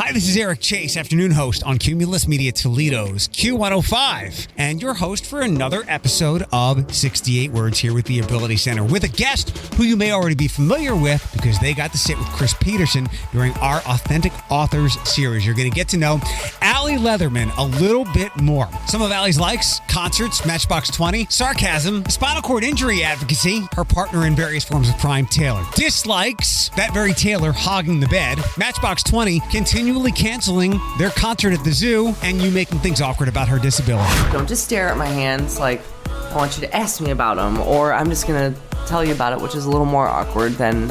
Hi, this is Eric Chase, afternoon host on Cumulus Media Toledo's Q105, and your host for another episode of 68 Words here with the Ability Center, with a guest who you may already be familiar with because they got to sit with Chris Peterson during our Authentic Authors series. You're going to get to know Allie Leatherman a little bit more. Some of Allie's likes: concerts, Matchbox 20, sarcasm, spinal cord injury advocacy, her partner in various forms of crime, Taylor. Dislikes: that very Taylor hogging the bed, Matchbox 20 continually canceling their concert at the zoo, and you making things awkward about her disability. Don't just stare at my hands like I want you to ask me about them, or I'm just gonna tell you about it, which is a little more awkward than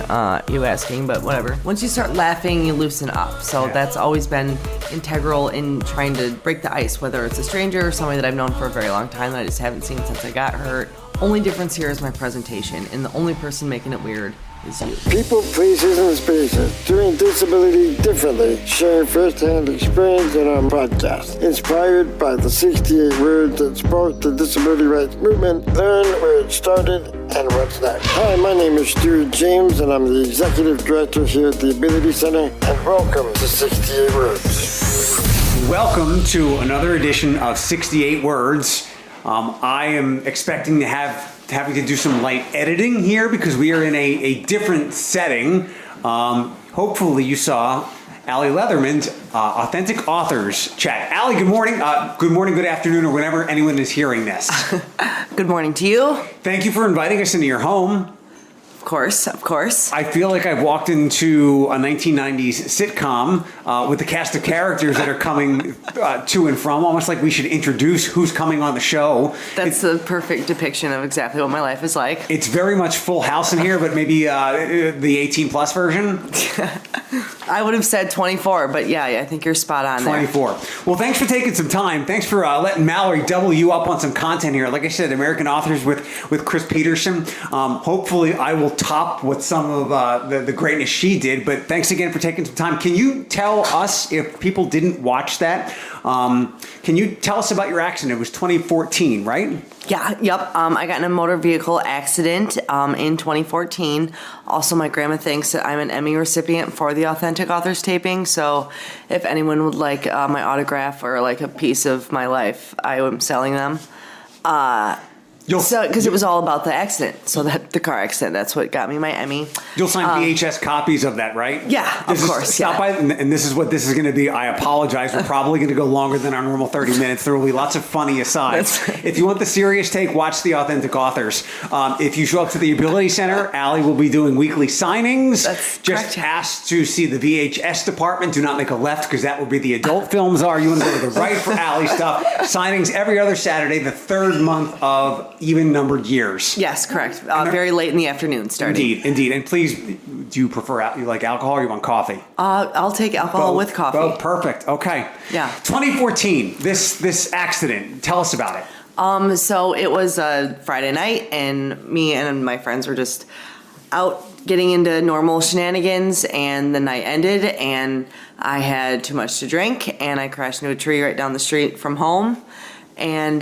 you asking, but whatever. Once you start laughing, you loosen up. So that's always been integral in trying to break the ice, whether it's a stranger or somebody that I've known for a very long time that I just haven't seen since I got hurt. Only difference here is my presentation, and the only person making it weird is you. People, places, and spaces doing disability differently, sharing first-hand experience in our podcast. Inspired by the 68 words that sparked the disability rights movement. Learn where it started and what's next. Hi, my name is Stuart James, and I'm the Executive Director here at the Ability Center, and welcome to 68 Words. Welcome to another edition of 68 Words. I am expecting to having to do some light editing here because we are in a different setting. Hopefully you saw Allie Leatherman's Authentic Authors chat. Allie, good morning. Good morning, good afternoon, or whenever anyone is hearing this. Good morning to you. Thank you for inviting us into your home. Of course. I feel like I've walked into a 1990s sitcom with the cast of characters that are coming to and from, almost like we should introduce who's coming on the show. That's the perfect depiction of exactly what my life is like. It's very much Full House in here, but maybe the 18 plus version. I would have said 24, but yeah, I think you're spot on 24. there. Well, thanks for taking some time. Thanks for letting Mallory double you up on some content here. Like I said, American Authors with Chris Peterson. Hopefully I will top what some of the greatness she did, but thanks again for taking some time. Can you tell us, if people didn't watch that, can you tell us about your accident? It was 2014, right? Yeah, yep. I got in a motor vehicle accident in 2014. Also, my grandma thinks that I'm an Emmy recipient for the Authentic Authors taping, so if anyone would like my autograph or like a piece of my life, I am selling them. Because it was all about the accident, so that the car accident, that's what got me my Emmy. You'll sign VHS copies of that, right? Yeah, of course. Stop by, and this is what this is going to be. I apologize. We're probably going to go longer than our normal 30 minutes. There will be lots of funny asides. If you want the serious take, watch the Authentic Authors. If you show up to the Ability Center, Allie will be doing weekly signings. That's Just correct. ask to see the VHS department. Do not make a left because that will be the adult films are. You want to go to the right for Allie stuff. Signings every other Saturday, the third month of even numbered years. Yes, correct. Very late in the afternoon starting. Indeed. And please, do you prefer, you like alcohol or you want coffee? I'll take alcohol with coffee. Oh, perfect. Okay. Yeah. 2014, this accident. Tell us about it. So it was a Friday night, and me and my friends were just out getting into normal shenanigans, and the night ended, and I had too much to drink, and I crashed into a tree right down the street from home, and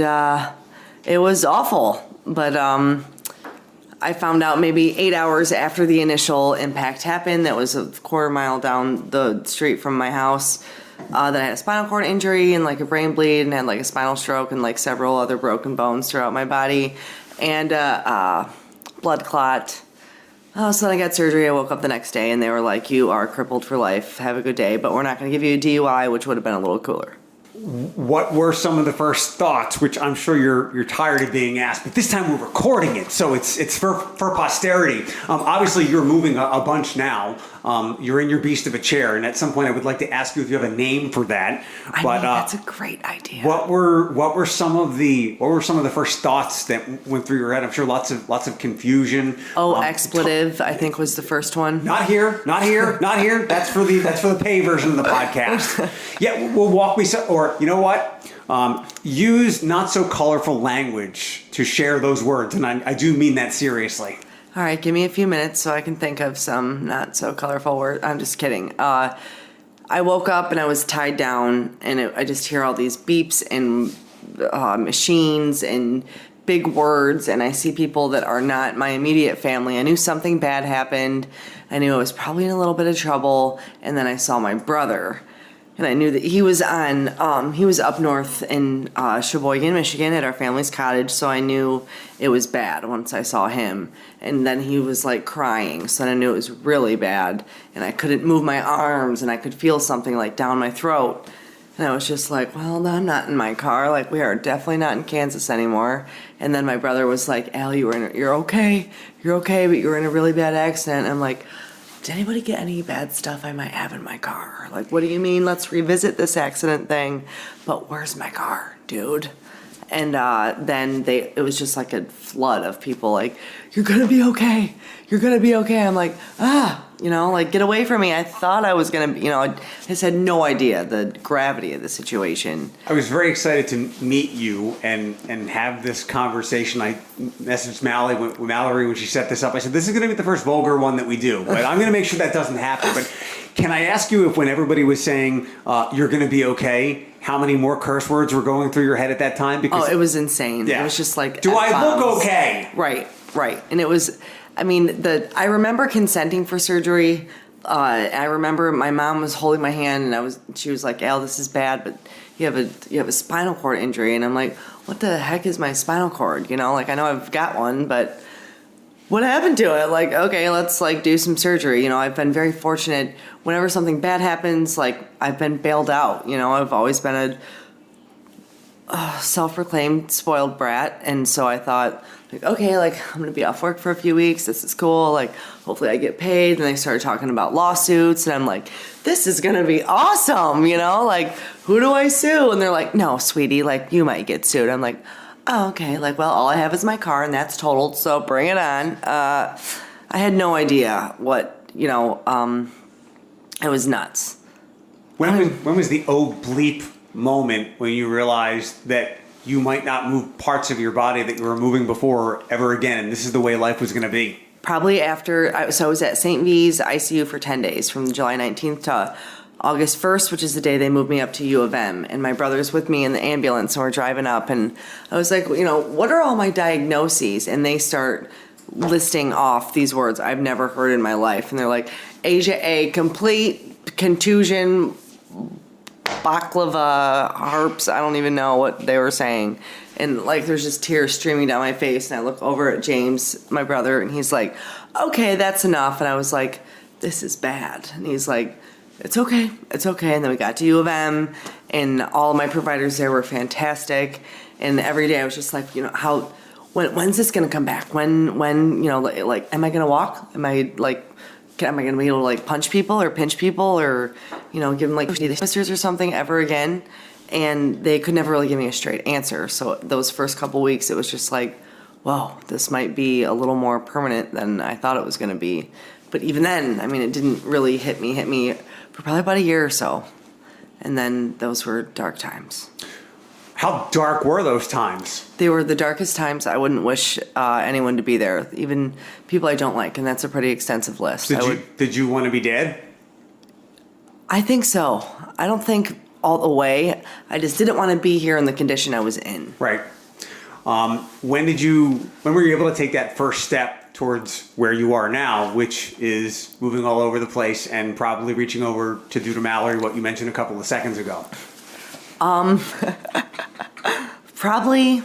it was awful. But I found out maybe 8 hours after the initial impact happened, that was a quarter mile down the street from my house, that I had a spinal cord injury and like a brain bleed and had like a spinal stroke and like several other broken bones throughout my body and blood clot. So then I got surgery. I woke up the next day and they were like, "You are crippled for life. Have a good day, but we're not going to give you a DUI," which would have been a little cooler. What were some of the first thoughts, which I'm sure you're tired of being asked, but this time we're recording it, so it's for posterity. Obviously, you're moving a bunch now. You're in your beast of a chair, and at some point I would like to ask you if you have a name for that. That's a great idea. What were some of the first thoughts that went through your head? I'm sure lots of confusion. Expletive, I think was the first one. Not here. That's for the pay version of the podcast. Yeah, well, walk me or you know what? Use not so colorful language to share those words, and I do mean that seriously. All right, give me a few minutes so I can think of some not so colorful words. I'm just kidding. I woke up and I was tied down, and I just hear all these beeps and machines and big words, and I see people that are not my immediate family. I knew something bad happened. I knew I was probably in a little bit of trouble, and then I saw my brother. And I knew that he was up north in Sheboygan, Michigan at our family's cottage, so I knew it was bad once I saw him. And then he was like crying, so then I knew it was really bad. And I couldn't move my arms, and I could feel something like down my throat. And I was just like, well, no, I'm not in my car. Like, we are definitely not in Kansas anymore. And then my brother was like, Al, you're okay, but you were in a really bad accident. And I'm like, did anybody get any bad stuff I might have in my car? Like, what do you mean? Let's revisit this accident thing. But where's my car, dude? And then it was just like a flood of people like, you're going to be okay. You're going to be okay. I'm like, like, get away from me. I thought I was going to, I just had no idea the gravity of the situation. I was very excited to meet you and have this conversation. I messaged Mallory when she set this up. I said, this is going to be the first vulgar one that we do, but I'm going to make sure that doesn't happen. But can I ask you if when everybody was saying, you're going to be okay, how many more curse words were going through your head at that time? Because it was insane. Yeah. It was just like, do I look okay? Right. And it was, I remember consenting for surgery. I remember my mom was holding my hand, and she was like, Al, this is bad, but you have a spinal cord injury. And I'm like, what the heck is my spinal cord? I know I've got one, but what happened to it? Like, okay, let's do some surgery. I've been very fortunate. Whenever something bad happens, I've been bailed out. I've always been a self-proclaimed spoiled brat. And so I thought, okay, I'm going to be off work for a few weeks. This is cool. Hopefully I get paid. And they started talking about lawsuits. And I'm like, this is going to be awesome. Who do I sue? And they're like, no, sweetie, you might get sued. I'm like, oh, okay. Well, all I have is my car, and that's totaled, so bring it on. I had no idea what, it was nuts. When was the oh bleep moment when you realized that you might not move parts of your body that you were moving before ever again, and this is the way life was going to be? Probably after, I was at St. V's ICU for 10 days, from July 19th to August 1st, which is the day they moved me up to U of M, and my brother's with me in the ambulance, and we're driving up, and I was like, what are all my diagnoses? And they start listing off these words I've never heard in my life, and they're like, Asia A, complete contusion, baklava, harps, I don't even know what they were saying. And there's just tears streaming down my face, and I look over at James, my brother, and he's like, okay, that's enough. And I was like, this is bad. And he's like, it's okay. And then we got to U of M, and all of my providers there were fantastic. And every day I was just like, when's this going to come back? When, am I going to walk? Am I going to be able to punch people or pinch people or, give them twisters or something ever again? And they could never really give me a straight answer. So those first couple weeks, it was just like, whoa, this might be a little more permanent than I thought it was going to be. But even then, it didn't really hit me for probably about a year or so. And then those were dark times. How dark were those times? They were the darkest times. I wouldn't wish anyone to be there, even people I don't like, and that's a pretty extensive list. Did you want to be dead? I think so. I don't think all the way. I just didn't want to be here in the condition I was in. Right. When were you able to take that first step towards where you are now, which is moving all over the place and probably reaching over to do to Mallory what you mentioned a couple of seconds ago? Probably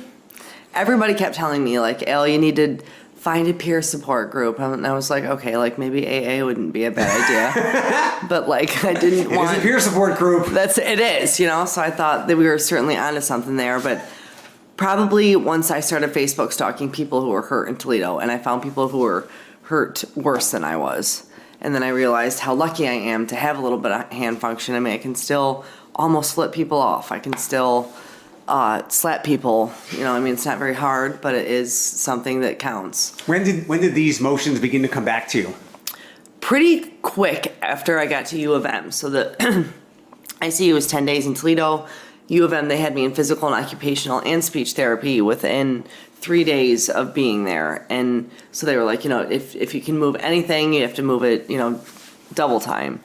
everybody kept telling me, Al, you need to find a peer support group. And I was like, okay, maybe AA wouldn't be a bad idea. But I didn't want... It's a peer support group. It is, so I thought that we were certainly onto something there. But probably once I started Facebook stalking people who were hurt in Toledo, and I found people who were hurt worse than I was. And then I realized how lucky I am to have a little bit of hand function. I can still almost flip people off. I can still slap people. It's not very hard, but it is something that counts. When did these motions begin to come back to you? Pretty quick after I got to U of M. So the ICU was 10 days in Toledo. U of M, they had me in physical and occupational and speech therapy within 3 days of being there. And so they were like, if you can move anything, you have to move it, double time.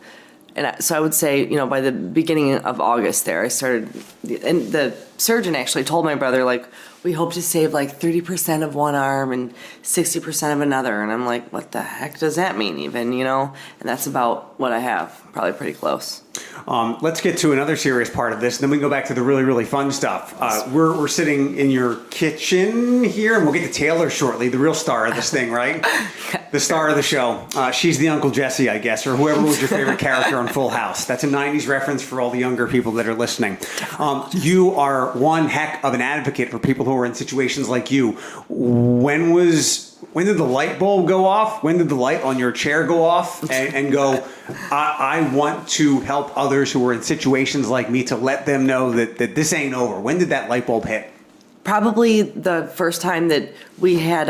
so I would say, by the beginning of August there, I started, and the surgeon actually told my brother, like, we hope to save like 30% of one arm and 60% of another. And I'm like, what the heck does that mean even, And that's about what I have, probably pretty close. Let's get to another serious part of this, and then we can go back to the really, really fun stuff. We're sitting in your kitchen here, and we'll get to Taylor shortly, the real star of this thing, right? The star of the show. She's the Uncle Jesse, I guess, or whoever was your favorite character on Full House. That's a 90s reference for all the younger people that are listening. You are one heck of an advocate for people who are in situations like you. When did the light bulb go off? When did the light on your chair go off and go, I want to help others who are in situations like me to let them know that this ain't over? When did that light bulb hit? Probably the first time that we had,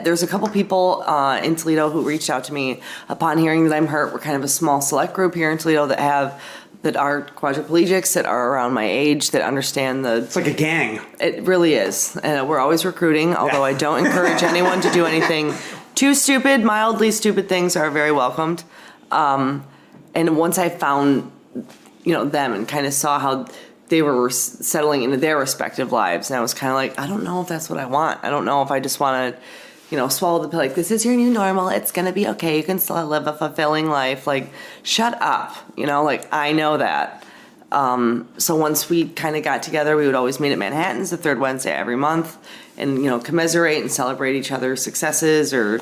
there's a couple people in Toledo who reached out to me upon hearing that I'm hurt. We're kind of a small select group here in Toledo that are quadriplegics, that are around my age, that understand It's like a gang. It really is. And we're always recruiting, although I don't encourage anyone to do anything too stupid. Mildly stupid things are very welcomed. And once I found, them and kind of saw how they were settling into their respective lives, and I was kind of like, I don't know if that's what I want. I don't know if I just want to, swallow the pill. Like, this is your new normal. It's going to be okay. You can still live a fulfilling life. Like, shut up. I know that. So once we kind of got together, we would always meet at Manhattan's the third Wednesday every month and, commiserate and celebrate each other's successes or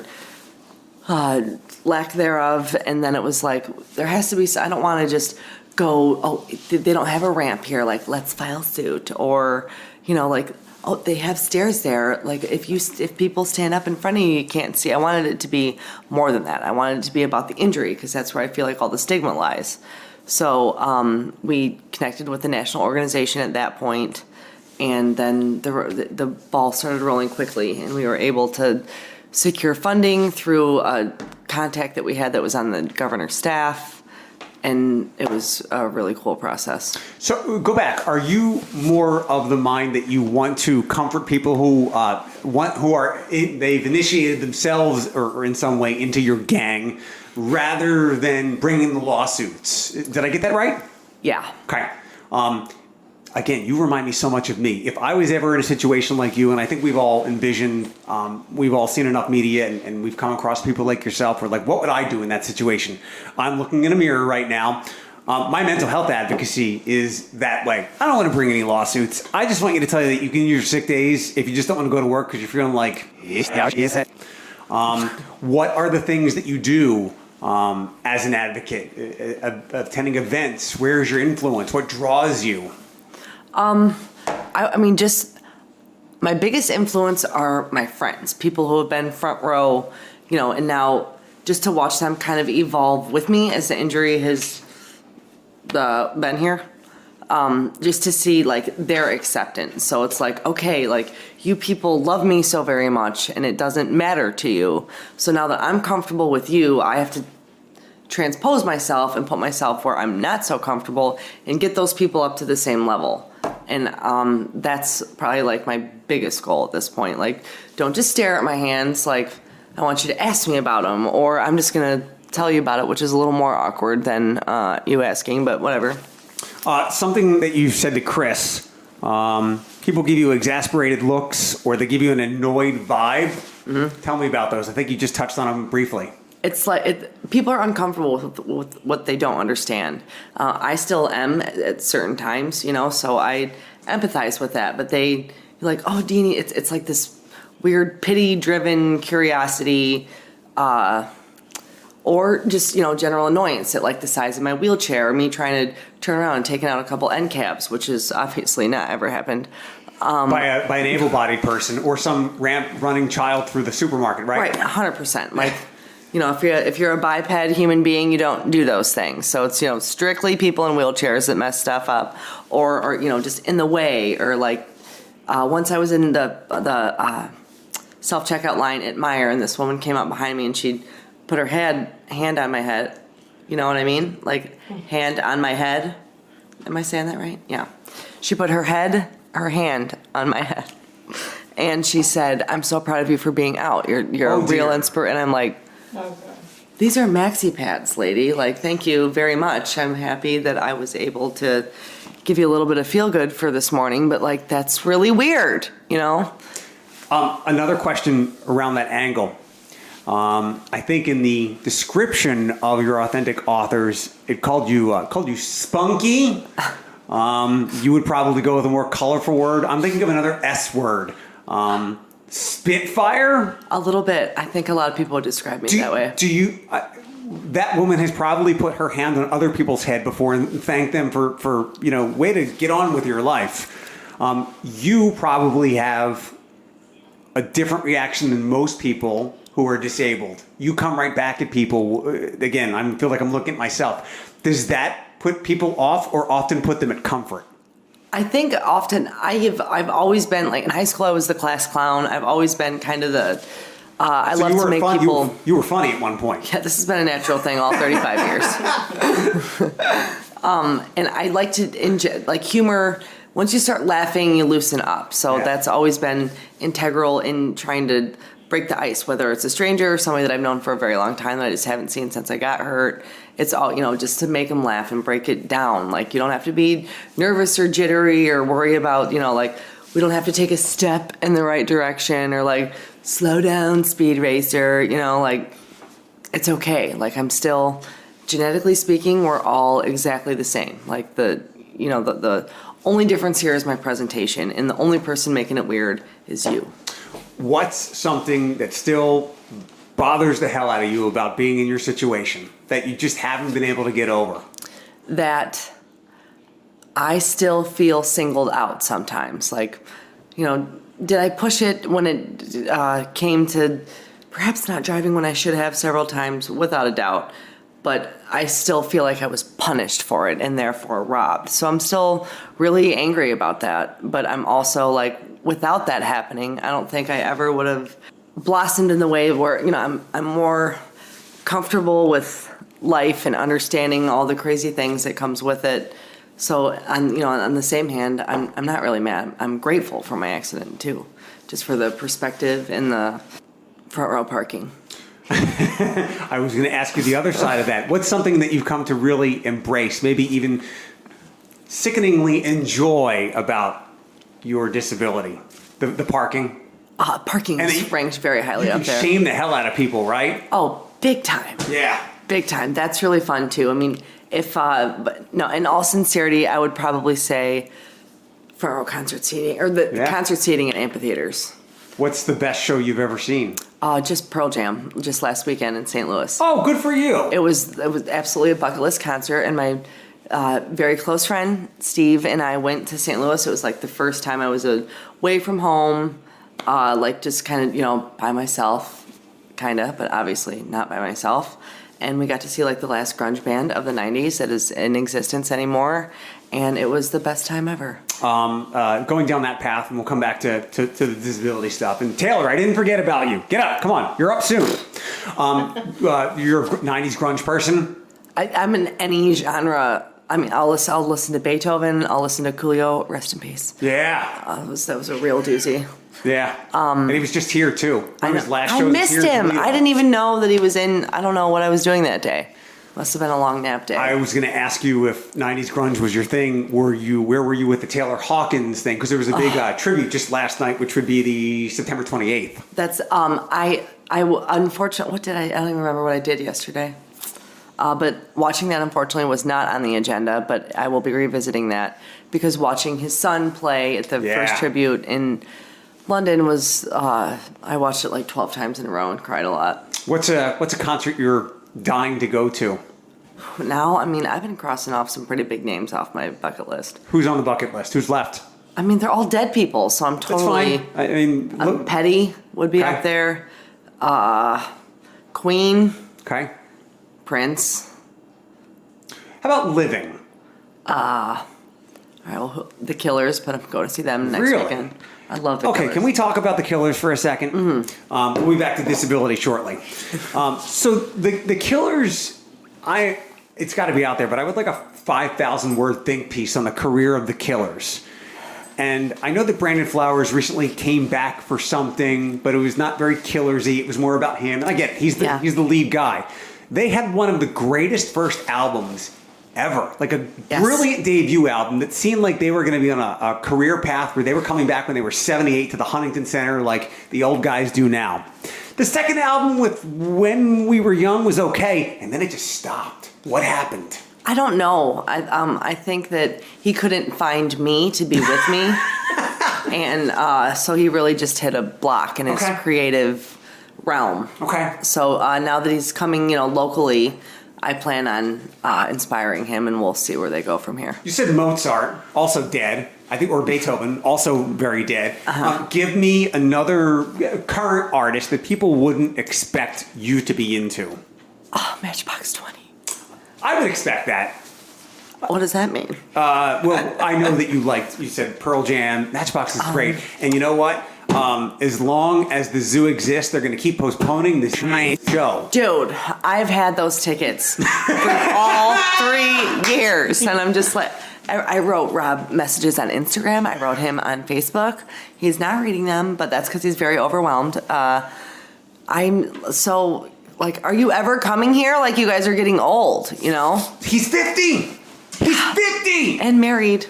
lack thereof. And then it was like, there has to be, I don't want to just go, oh, they don't have a ramp here. Like, let's file suit. Or, oh, they have stairs there. Like, if people stand up in front of you can't see. I wanted it to be more than that. I wanted it to be about the injury, because that's where I feel like all the stigma lies. So we connected with the national organization at that point, and then the ball started rolling quickly, and we were able to secure funding through a contact that we had that was on the governor's staff. And it was a really cool process. So go back. Are you more of the mind that you want to comfort people who they've initiated themselves or in some way into your gang, rather than bringing the lawsuits? Did I get that right? Yeah. Okay. Again, you remind me so much of me. If I was ever in a situation like you, and I think we've all envisioned, we've all seen enough media and we've come across people like yourself, who are like, what would I do in that situation? I'm looking in a mirror right now. My mental health advocacy is that way. I don't want to bring any lawsuits. I just want you to tell you that you can use your sick days if you just don't want to go to work because you're feeling like, what are the things that you do as an advocate, attending events? Where's your influence? What draws you? I mean, just my biggest influence are my friends, people who have been front row, and now just to watch them kind of evolve with me as the injury has been here, just to see like their acceptance. So it's like, okay, like you people love me so very much and it doesn't matter to you. So now that I'm comfortable with you, I have to transpose myself and put myself where I'm not so comfortable and get those people up to the same level. And that's probably like my biggest goal at this point. Like, don't just stare at my hands. Like, I want you to ask me about them, or I'm just going to tell you about it, which is a little more awkward than you asking, but whatever. Something that you said to Chris, people give you exasperated looks or they give you an annoyed vibe. Mm-hmm. Tell me about those. I think you just touched on them briefly. It's like people are uncomfortable with what they don't understand. I still am at certain times, so I empathize with that. But they're like, oh, Deanie, it's like this weird pity-driven curiosity, or just general annoyance at like the size of my wheelchair, or me trying to turn around and taking out a couple end caps, which is obviously not ever happened. By an able-bodied person or some ramp-running child through the supermarket, right? Right, 100%. Like. If you're a biped human being, you don't do those things. So it's, strictly people in wheelchairs that mess stuff up or just in the way. Or like once I was in the self-checkout line at Meijer, and this woman came up behind me and she put her hand on my head. You know what I mean? Like hand on my head. Am I saying that right? Yeah. She put her hand on my head. And she said, I'm so proud of you for being out. You're a real inspiration. And I'm like, These are maxi pads, lady. Like, thank you very much. I'm happy that I was able to give you a little bit of feel good for this morning, but like, that's really weird, you know? Another question around that angle. I think in the description of your authentic authors, it called you spunky. You would probably go with a more colorful word. I'm thinking of another S word. Spitfire? A little bit. I think a lot of people would describe me that way. Do you? That woman has probably put her hand on other people's head before and thanked them for way to get on with your life. You probably have a different reaction than most people who are disabled. You come right back at people. Again, I feel like I'm looking at myself. Does that put people off or often put them at comfort? I think often I've always been, like, in high school I was the class clown. I've always been kind of the I love to make people. You were funny at one point. Yeah, this has been a natural thing all 35 years. And I like to like humor. Once you start laughing, you loosen up. So that's always been integral in trying to break the ice, whether it's a stranger or somebody that I've known for a very long time that I just haven't seen since I got hurt. It's all, just to make them laugh and break it down. Like, you don't have to be nervous or jittery or worry about, like, we don't have to take a step in the right direction or, like, slow down, speed racer, like, it's okay. Like, I'm still, genetically speaking, we're all exactly the same. Like, the only difference here is my presentation, and the only person making it weird is you. What's something that still bothers the hell out of you about being in your situation that you just haven't been able to get over? That I still feel singled out sometimes. Like, did I push it when it came to perhaps not driving when I should have several times? Without a doubt. But I still feel like I was punished for it and therefore robbed. So I'm still really angry about that. But I'm also like, without that happening, I don't think I ever would have blossomed in the way where, I'm more comfortable with life and understanding all the crazy things that comes with it. So on the same hand, I'm not really mad. I'm grateful for my accident too, just for the perspective and the front row parking. I was going to ask you the other side of that. What's something that you've come to really embrace, maybe even sickeningly enjoy about your disability? The parking? Parking ranks very highly up there. You shame the hell out of people, right? Oh, big time. Yeah. Big time. That's really fun too. I mean, in all sincerity, I would probably say front row concert seating or the concert seating at amphitheaters. What's the best show you've ever seen? Just Pearl Jam, just last weekend in St. Louis. Oh, good for you. It was absolutely a bucket list concert, and my very close friend Steve and I went to St. Louis. It was like the first time I was away from home, like just kind of by myself, kind of, but obviously not by myself. And we got to see like the last grunge band of the 90s that is in existence anymore. And it was the best time ever. Going down that path, and we'll come back to the disability stuff. And Taylor, I didn't forget about you. Get up. Come on. You're up soon. You're a 90s grunge person? I'm in any genre. I mean, I'll listen to Beethoven. I'll listen to Coolio. Rest in peace. Yeah. That was a real doozy. Yeah. And he was just here, too. I missed him. I didn't even know that he was in. I don't know what I was doing that day. Must have been a long nap day. I was going to ask you if 90s grunge was your thing. Where were you with the Taylor Hawkins thing? Because there was a big tribute just last night, which would be the September 28th. That's, unfortunately, I don't even remember what I did yesterday. But watching that, unfortunately, was not on the agenda, but I will be revisiting that because watching his son play at the first tribute in London was, I watched it like 12 times in a row and cried a lot. What's a concert you're dying to go to? Now, I mean, I've been crossing off some pretty big names off my bucket list. Who's on the bucket list? Who's left? I mean, they're all dead people, so I'm totally... That's fine. I mean... Look. Petty would be up there. Queen. Okay. Prince. How about living? All right, well, the Killers, but I'm going to see them next weekend. I love the Killers. Okay, can we talk about the Killers for a second? Mm-hmm. We'll be back to disability shortly. So the Killers, it's got to be out there, but I would like a 5,000 word think piece on the career of the Killers. And I know that Brandon Flowers recently came back for something, but it was not very Killers-y. It was more about him. And I get it. He's the lead guy. They had one of the greatest first albums ever. Like a Yes. brilliant debut album that seemed like they were going to be on a career path where they were coming back when they were 78 to the Huntington Center like the old guys do now. The second album with When We Were Young was okay, and then it just stopped. What happened? I don't know. I think that he couldn't find me to be with me, and so he really just hit a block in his Okay. creative realm. Okay. So now that he's coming, locally, I plan on inspiring him, and we'll see where they go from here. You said Mozart, also dead. I think, or Beethoven, also very dead. Give me another current artist that people wouldn't expect you to be into. Oh, Matchbox 20. I would expect that. What does that mean? Well, I know that you said Pearl Jam. Matchbox is great. And you know what? As long as the zoo exists, they're going to keep postponing this show. Dude, I've had those tickets for all 3 years, and I'm just like, I wrote Rob messages on Instagram. I wrote him on Facebook. He's not reading them, but that's because he's very overwhelmed. I'm so, like, are you ever coming here? Like, you guys are getting old, He's 50! He's 50! And married.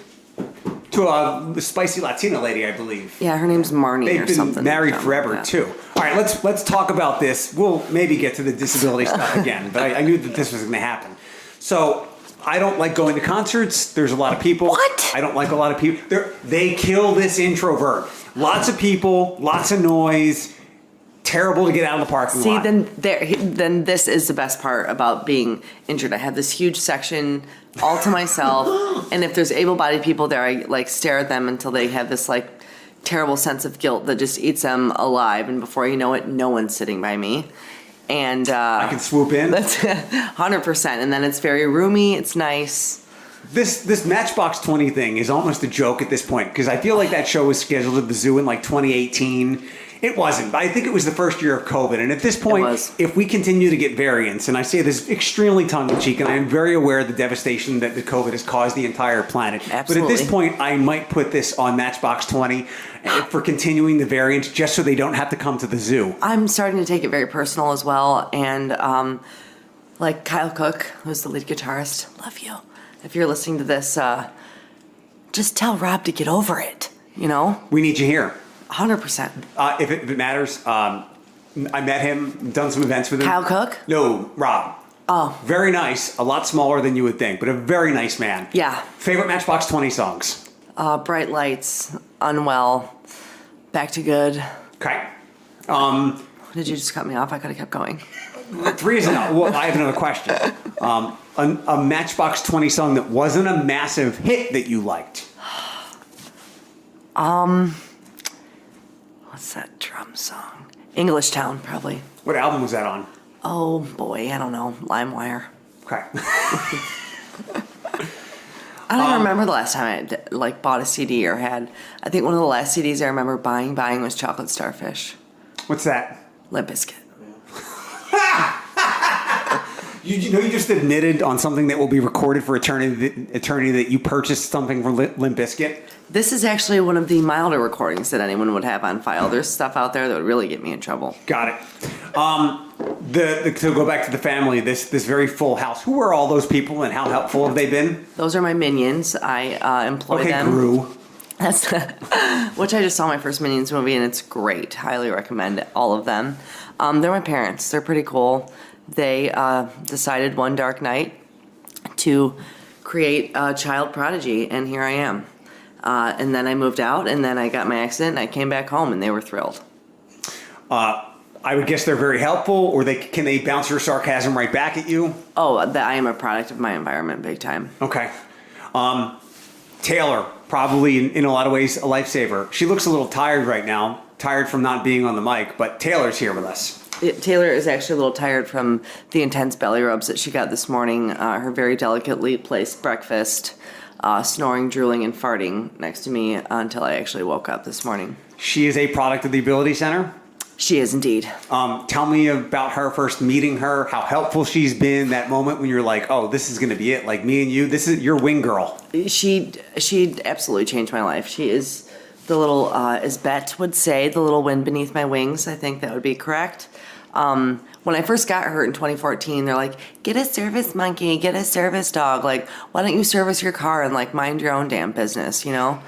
To a spicy Latina lady, I believe. Yeah, her name's Marnie They've or been something. married forever, too. All right, let's talk about this. We'll maybe get to the disability stuff again, but I knew that this was going to happen. So, I don't like going to concerts. There's a lot of people. What? I don't like a lot of people. They kill this introvert. Lots of people, lots of noise. Terrible to get out of the parking lot. Then this is the best part about being injured. I have this huge section all to myself, and if there's able-bodied people there, I like stare at them until they have this like terrible sense of guilt that just eats them alive, and before you know it, no one's sitting by me. And I can swoop in. That's 100%, and then it's very roomy. It's nice. This Matchbox 20 thing is almost a joke at this point because I feel like that show was scheduled at the zoo in like 2018. It wasn't. I think it was the first year of COVID. And at this point, if we continue to get variants, and I say this extremely tongue-in-cheek, and I am very aware of the devastation that the COVID has caused the entire planet. Absolutely. But at this point, I might put this on Matchbox 20 for continuing the variants just so they don't have to come to the zoo. I'm starting to take it very personal as well. And like Kyle Cook, who's the lead guitarist, love you. If you're listening to this, just tell Rob to get over it, We need you here. 100%. If it matters, I met him, done some events with him. Kyle Cook? No, Rob. Oh. Very nice. A lot smaller than you would think, but a very nice man. Yeah. Favorite Matchbox 20 songs? Bright Lights, Unwell, Back to Good. Okay. Did you just cut me off? I could have kept going. 3 is enough. Well, I have another question. A Matchbox 20 song that wasn't a massive hit that you liked? What's that drum song? English Town, probably. What album was that on? Oh, boy, I don't know. LimeWire. Okay. I don't even remember the last time I bought a CD or had. I think one of the last CDs I remember buying was Chocolate Starfish. What's that? Limp Bizkit. You just admitted on something that will be recorded for eternity that you purchased something from Limp Bizkit? This is actually one of the milder recordings that anyone would have on file. There's stuff out there that would really get me in trouble. Got it. To go back to the family, this very full house. Who are all those people and how helpful have they been? Those are my minions. I employ them. Okay, Gru. That's which I just saw my first Minions movie, and it's great. Highly recommend all of them. They're my parents. They're pretty cool. They decided one dark night to create a child prodigy, and here I am. And then I moved out, and then I got my accident, and I came back home, and they were thrilled. I would guess they're very helpful, or can they bounce your sarcasm right back at you? Oh, I am a product of my environment, big time. Okay. Taylor, probably in a lot of ways a lifesaver. She looks a little tired right now, tired from not being on the mic, but Taylor's here with us. Taylor is actually a little tired from the intense belly rubs that she got this morning. Her very delicately placed breakfast, snoring, drooling, and farting next to me until I actually woke up this morning. She is a product of the Ability Center? She is indeed. Tell me about her first meeting her, how helpful she's been, that moment when you're like, oh, this is going to be it. Like me and you, this is your wing girl. She absolutely changed my life. She is the little, as Bet would say, the little wind beneath my wings. I think that would be correct. When I first got hurt in 2014, they're like, get a service monkey, get a service dog. Like, why don't you service your car and like mind your own damn business, you know?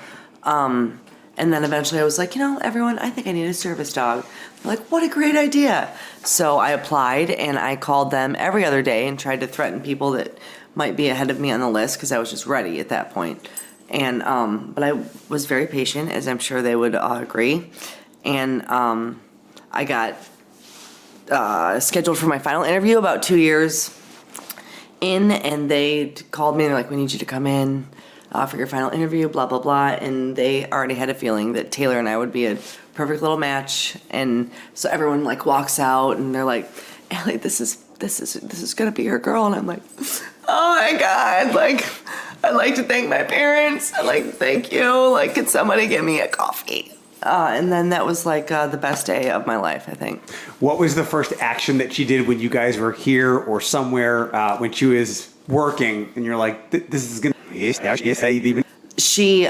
And then eventually I was like, you know, everyone, I think I need a service dog. They're like, what a great idea. So I applied and I called them every other day and tried to threaten people that might be ahead of me on the list because I was just ready at that point. And, but I was very patient, as I'm sure they would agree. And I got scheduled for my final interview about 2 years in, and they called me and they're like, we need you to come in for your final interview, blah, blah, blah. And they already had a feeling that Taylor and I would be a perfect little match. And so everyone like walks out and they're like, Ellie, this is gonna be your girl. And I'm like, oh my God, like, I'd like to thank my parents. I'd like to thank you. Like, could somebody give me a coffee? And then that was like the best day of my life, I think. What was the first action that she did when you guys were here or somewhere when she was working and you're like, this is going to... She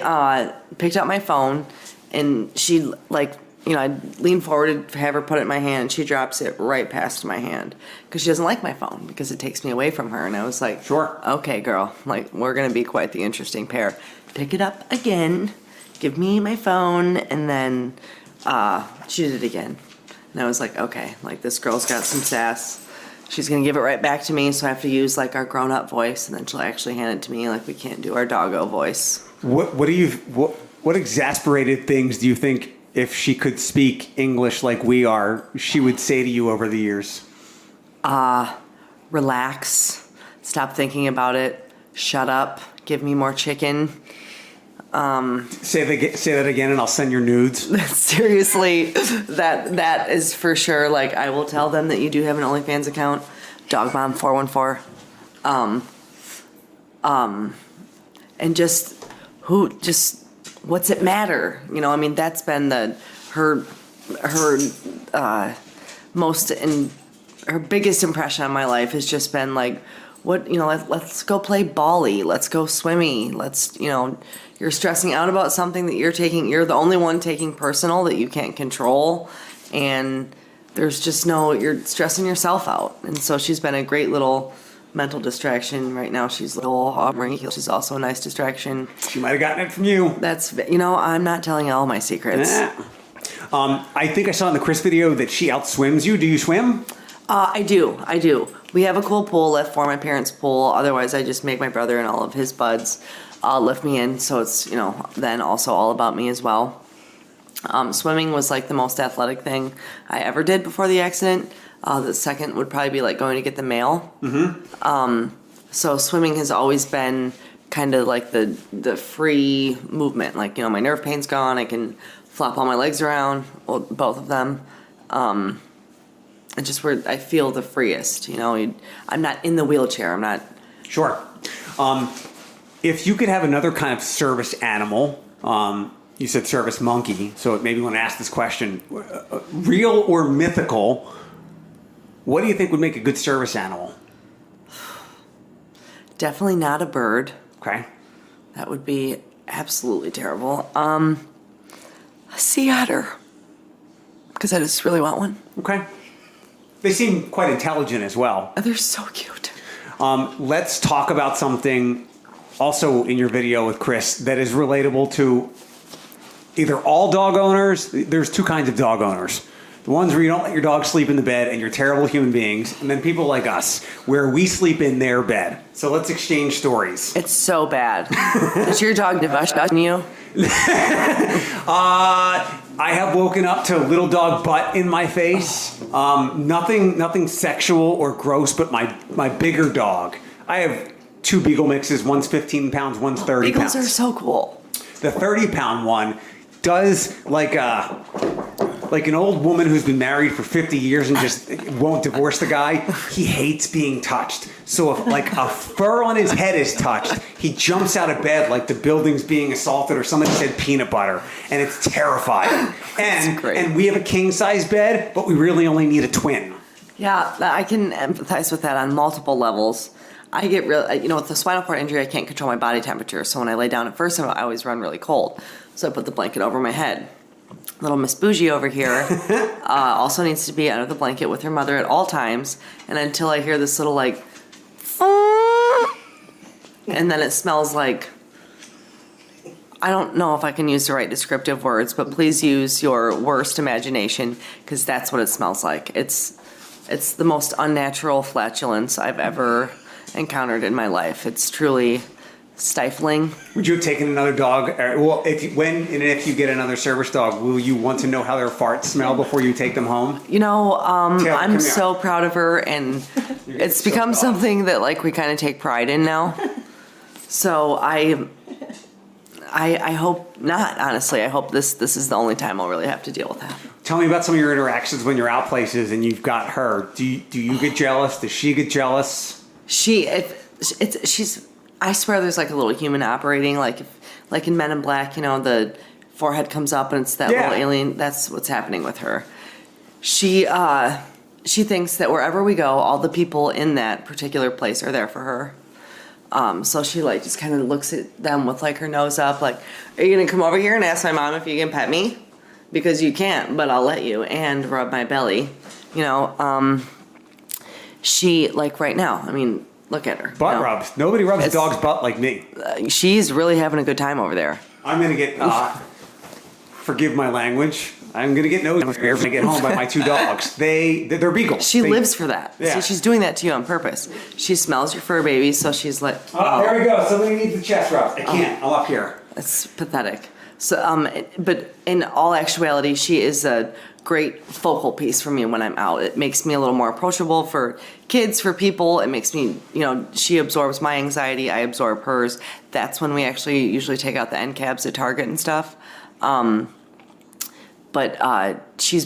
picked up my phone and she like, you know, I leaned forward to have her put it in my hand. She drops it right past my hand because she doesn't like my phone because it takes me away from her. And I was like, sure. Okay, girl, like we're going to be quite the interesting pair. Pick it up again. Give me my phone, and then she did it again. And I was like, okay, like this girl's got some sass. She's gonna give it right back to me, so I have to use like our grown-up voice, and then she'll actually hand it to me. Like we can't do our doggo voice. What exasperated things do you think if she could speak English like we are, she would say to you over the years? Relax. Stop thinking about it. Shut up. Give me more chicken. Say that again and I'll send your nudes. Seriously, that is for sure. Like, I will tell them that you do have an OnlyFans account, DogMom414. And just what's it matter? You know, I mean, that's been her biggest impression on my life has just been like, what, you know, let's go play bally, let's go swimmy, let's, you know, you're stressing out about something that you're the only one taking personal that you can't control, and there's just you're stressing yourself out. And so she's been a great little mental distraction. Right now she's little Aubrey, she's also a nice distraction. She might have gotten it from you. That's, you know, I'm not telling all my secrets. I think I saw in the Chris video that she outswims you. Do you swim? I do. We have a cool pool lift for my parents' pool. Otherwise, I just make my brother and all of his buds lift me in. So it's, you know, then also all about me as well. Swimming was like the most athletic thing I ever did before the accident. The second would probably be like going to get the mail. Mm-hmm. So swimming has always been kind of like the free movement. Like, you know, my nerve pain's gone. I can flop all my legs around, well, both of them. It's just where I feel the freest, you know. I'm not in the wheelchair. I'm not. Sure. If you could have another kind of service animal, you said service monkey, so it made me want to ask this question: real or mythical? What do you think would make a good service animal? Definitely not a bird. Okay. That would be absolutely terrible. A sea otter, because I just really want one. Okay. They seem quite intelligent as well. They're so cute. Let's talk about something also in your video with Chris that is relatable to either all dog owners. There's two kinds of dog owners. The ones where you don't let your dog sleep in the bed and you're terrible human beings, and then people like us where we sleep in their bed. So let's exchange stories. It's so bad. Does your dog devour you? I have woken up to little dog butt in my face. Nothing sexual or gross, but my bigger dog. I have two beagle mixes. One's 15 pounds, one's 30 pounds. Beagles are so cool. The 30-pound one does like an old woman who's been married for 50 years and just won't divorce the guy. He hates being touched. So if like a fur on his head is touched, he jumps out of bed like the building's being assaulted or somebody said peanut butter. And it's terrifying. And we have a king-size bed, but we really only need a twin. Yeah, I can empathize with that on multiple levels. I get with the spinal cord injury, I can't control my body temperature. So when I lay down at first, I always run really cold. So I put the blanket over my head. Little Miss Bougie over here also needs to be under the blanket with her mother at all times. And until I hear this little like, and then it smells like, I don't know if I can use the right descriptive words, but please use your worst imagination, because that's what it smells like. It's the most unnatural flatulence I've ever encountered in my life. It's truly stifling. Would you have taken another dog? Well, if you get another service dog, will you want to know how their farts smell before you take them home? You know, Taylor, I'm so proud of her, and it's become something that like we kind of take pride in now. So I hope not, honestly. I hope this is the only time I'll really have to deal with that. Tell me about some of your interactions when you're out places and you've got her. Do you get jealous? Does she get jealous? I swear there's like a little human operating, like in Men in Black, you know, the forehead comes up and it's that little alien. That's what's happening with her. She thinks that wherever we go, all the people in that particular place are there for her. So she like just kind of looks at them with like her nose up, like, are you gonna come over here and ask my mom if you can pet me? Because you can't, but I'll let you, and rub my belly. You know, she like right now, I mean, look at her. Butt rubs. Nobody rubs a dog's butt like me. She's really having a good time over there. I'm gonna get forgive my language. I'm gonna get nosy when I get home by my two dogs. They're beagles. She lives for that. Yeah. See, she's doing that to you on purpose. She smells your fur baby, so she's like, oh, there we go. Somebody needs the chest rubs. I can't. I'm up here. It's pathetic. So, but in all actuality, she is a great focal piece for me when I'm out. It makes me a little more approachable for kids, for people. It makes me, you know, she absorbs my anxiety. I absorb hers. That's when we actually usually take out the end cabs at Target and stuff. But she's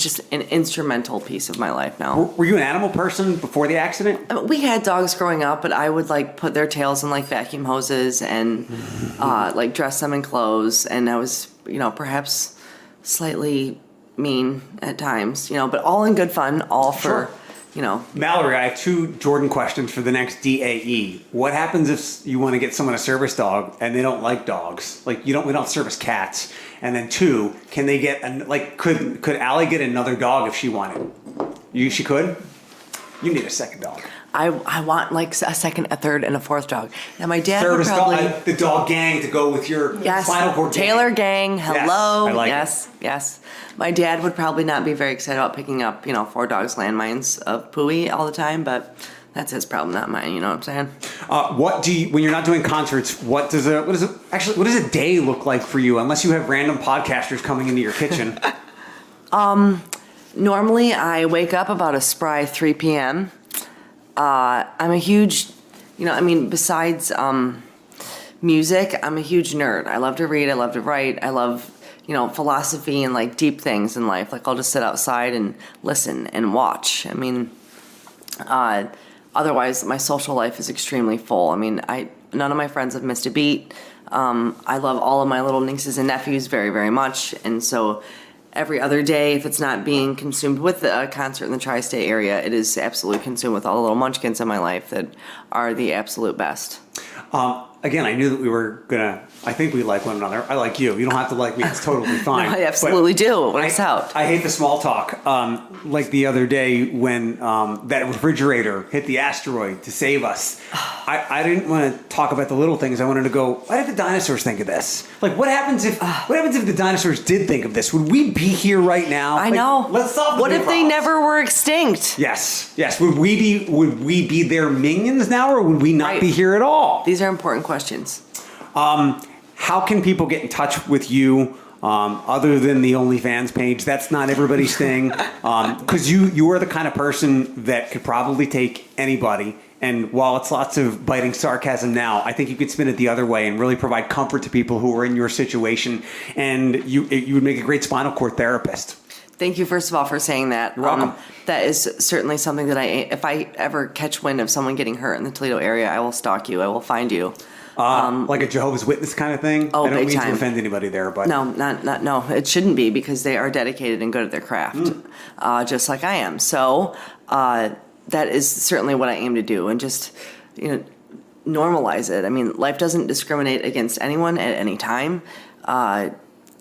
just an instrumental piece of my life now. Were you an animal person before the accident? We had dogs growing up, but I would like put their tails in like vacuum hoses and like dress them in clothes. And I was, you know, perhaps slightly mean at times, you know, but all in good fun, all for, Sure. you know. Mallory, I have two Jordan questions for the next DAE. What happens if you want to get someone a service dog and they don't like dogs? Like we don't service cats. And then two, can they get could Allie get another dog if she wanted? She could? You need a second dog. I want like a second, a third, and a fourth dog. Now my dad Service would probably dog, the dog gang to go with your spinal cord Taylor gang. Hello. Yes, I like yes. My dad would probably not be very excited about picking up, you know, 4 dogs landmines of pooey all the time, but that's his problem, not mine. You know what I'm saying? When you're not doing concerts? What does a day look like for you? Unless you have random podcasters coming into your kitchen. Normally, I wake up about a spry 3 p.m. I'm a huge, you know, I mean, besides music, I'm a huge nerd. I love to read. I love to write. I love, you know, philosophy and like deep things in life. Like I'll just sit outside and listen and watch. I mean, otherwise my social life is extremely full. I mean, none of my friends have missed a beat. I love all of my little nieces and nephews very, very much. And so every other day, if it's not being consumed with a concert in the tri-state area, it is absolutely consumed with all the little munchkins in my life that are the absolute best. Again, I knew that we were gonna. I think we like one another. I like you. You don't have to like me. It's totally fine. No, I absolutely do when it's out. I hate the small talk. Like the other day when that refrigerator hit the asteroid to save us. I didn't want to talk about the little things. I wanted to go, why did the dinosaurs think of this? Like, what happens if the dinosaurs did think of this? Would we be here right now? I know. Let's solve the What big if they problems. never were extinct? Yes. Would we be their minions now, or would we not be here at all? These are important questions. How can people get in touch with you other than the OnlyFans page? That's not everybody's thing. Because you are the kind of person that could probably take anybody. And while it's lots of biting sarcasm now, I think you could spin it the other way and really provide comfort to people who are in your situation. And you would make a great spinal cord therapist. Thank you, first of all, for saying that. You're welcome. That is certainly something that if I ever catch wind of someone getting hurt in the Toledo area, I will stalk you. I will find you. Like a Jehovah's Witness kind of thing? Oh, I don't big mean time. to offend anybody there, but... No, it shouldn't be, because they are dedicated and good at their craft, just like I am. So that is certainly what I aim to do, and just, you know, normalize it. I mean, life doesn't discriminate against anyone at any time.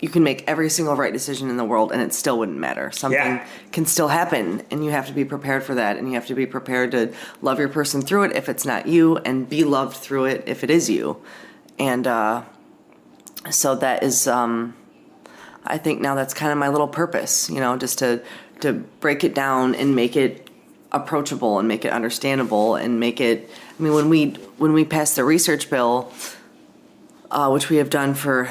you can make every single right decision in the world and it still wouldn't matter. Something can still happen, and you have to be prepared for that, and you have to be prepared to love your person through it if it's not you, and be loved through it if it is you. And so that is, I think now that's kind of my little purpose, just to break it down and make it approachable and make it understandable and make it, when we passed the research bill, which we have done for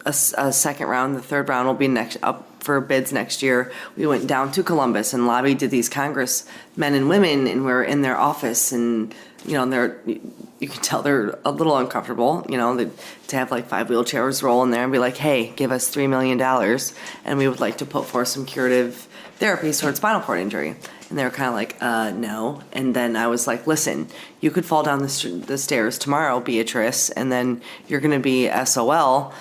a second round, the third round will be up for bids next year. We went down to Columbus and lobbied to these congressmen and women, and we're in their office, and you can tell they're a little uncomfortable, to have like 5 wheelchairs roll in there and be like, hey, give us $3 million, and we would like to put forth some curative therapies towards spinal cord injury. And they were kind of like, no. And then I was like, listen, you could fall down the stairs tomorrow, Beatrice, and then you're going to be SOL.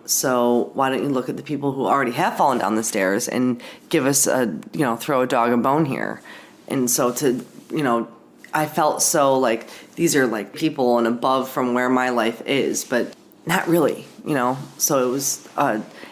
So why don't you look at the people who already have fallen down the stairs and give us throw a dog a bone here. And so I felt so like these are like people and above from where my life is, but not really, So it was,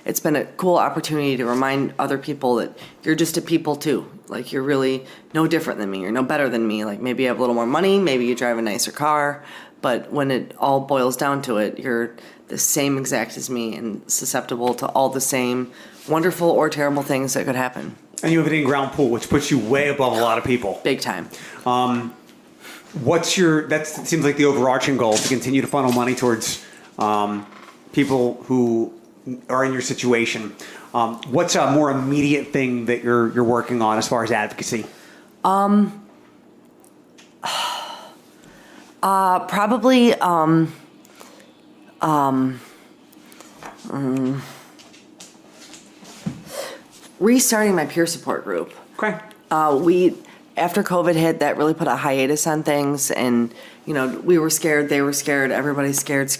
it's been a cool opportunity to remind other people that you're just a people too. Like you're really no different than me. You're no better than me. Like maybe you have a little more money, maybe you drive a nicer car, but when it all boils down to it, you're the same exact as me and susceptible to all the same wonderful or terrible things that could happen. And you have an in-ground pool, which puts you way above a lot of people. Big time. That seems like the overarching goal, to continue to funnel money towards people who are in your situation. What's a more immediate thing that you're working on as far as advocacy? Probably restarting my peer support group. Okay. After COVID hit, that really put a hiatus on things, and we were scared, they were scared, everybody's scared.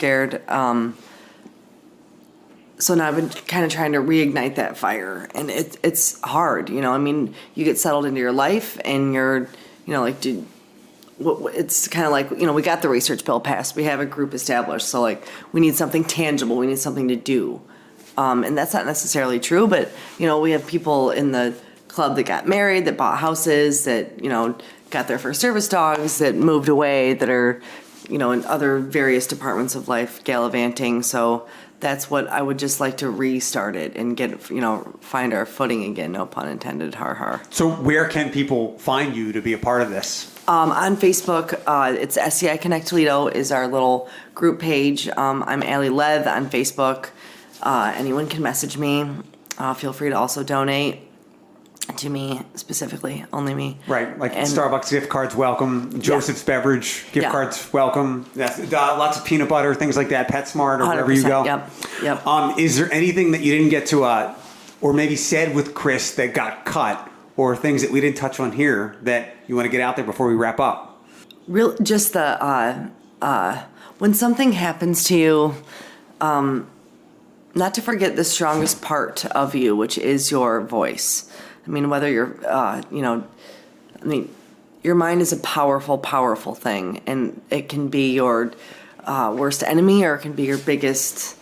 So now I've been kind of trying to reignite that fire, and it's hard, you get settled into your life, and you're, it's kind of like, we got the research bill passed, we have a group established, so like we need something tangible, we need something to do, and that's not necessarily true, but we have people in the club that got married, that bought houses, that got their first service dogs, that moved away, that are in other various departments of life gallivanting. So that's what I would just like to restart it and get find our footing again, no pun intended, har har. So where can people find you to be a part of this? On Facebook, it's SCI Connect Toledo is our little group page. I'm Allie Lev on Facebook. Anyone can message me. Feel free to also donate to me specifically, only me. Right, like Starbucks gift cards welcome, Joseph's Beverage gift cards welcome. Lots of peanut butter, things like that, PetSmart or wherever you go. Yep. Is there anything that you didn't get to, or maybe said with Chris that got cut, or things that we didn't touch on here that you want to get out there before we wrap up? Just the when something happens to you, not to forget the strongest part of you, which is your voice. Whether you're, your mind is a powerful, powerful thing, and it can be your worst enemy, or it can be your biggest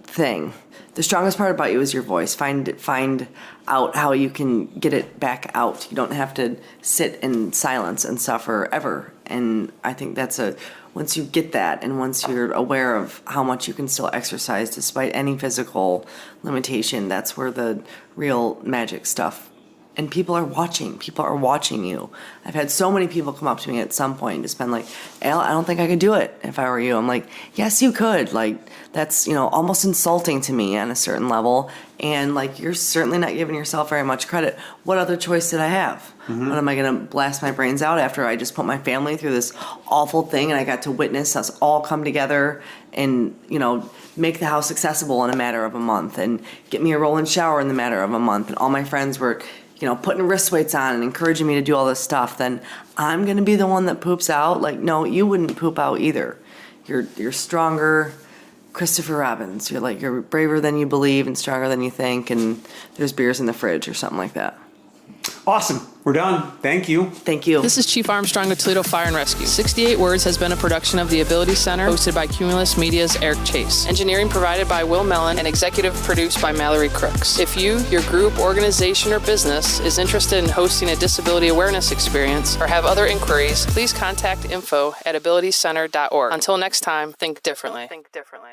thing. The strongest part about you is your voice. Find out how you can get it back out. You don't have to sit in silence and suffer ever. And I think once you get that, and once you're aware of how much you can still exercise despite any physical limitation, that's where the real magic stuff. And people are watching you. I've had so many people come up to me at some point and just been like, Al, I don't think I could do it if I were you. I'm like, yes, you could. Like, that's, almost insulting to me on a certain level. And like, you're certainly not giving yourself very much credit. What other choice did I have? Mm-hmm. What am I going to blast my brains out after I just put my family through this awful thing, and I got to witness us all come together and, make the house accessible in a matter of a month, and get me a roll-in shower in the matter of a month, and all my friends were putting wrist weights on and encouraging me to do all this stuff, then I'm going to be the one that poops out? Like, no, you wouldn't poop out either. You're stronger, Christopher Robbins. You're braver than you believe and stronger than you think, and there's beers in the fridge or something like that. Awesome. We're done. Thank you. Thank you. This is Chief Armstrong of Toledo Fire and Rescue. 68 Words has been a production of the Ability Center, hosted by Cumulus Media's Eric Chase. Engineering provided by Will Mellon and executive produced by Mallory Crooks. If you, your group, organization, or business is interested in hosting a disability awareness experience or have other inquiries, please contact info@abilitycenter.org. Until next time, think differently. Think differently.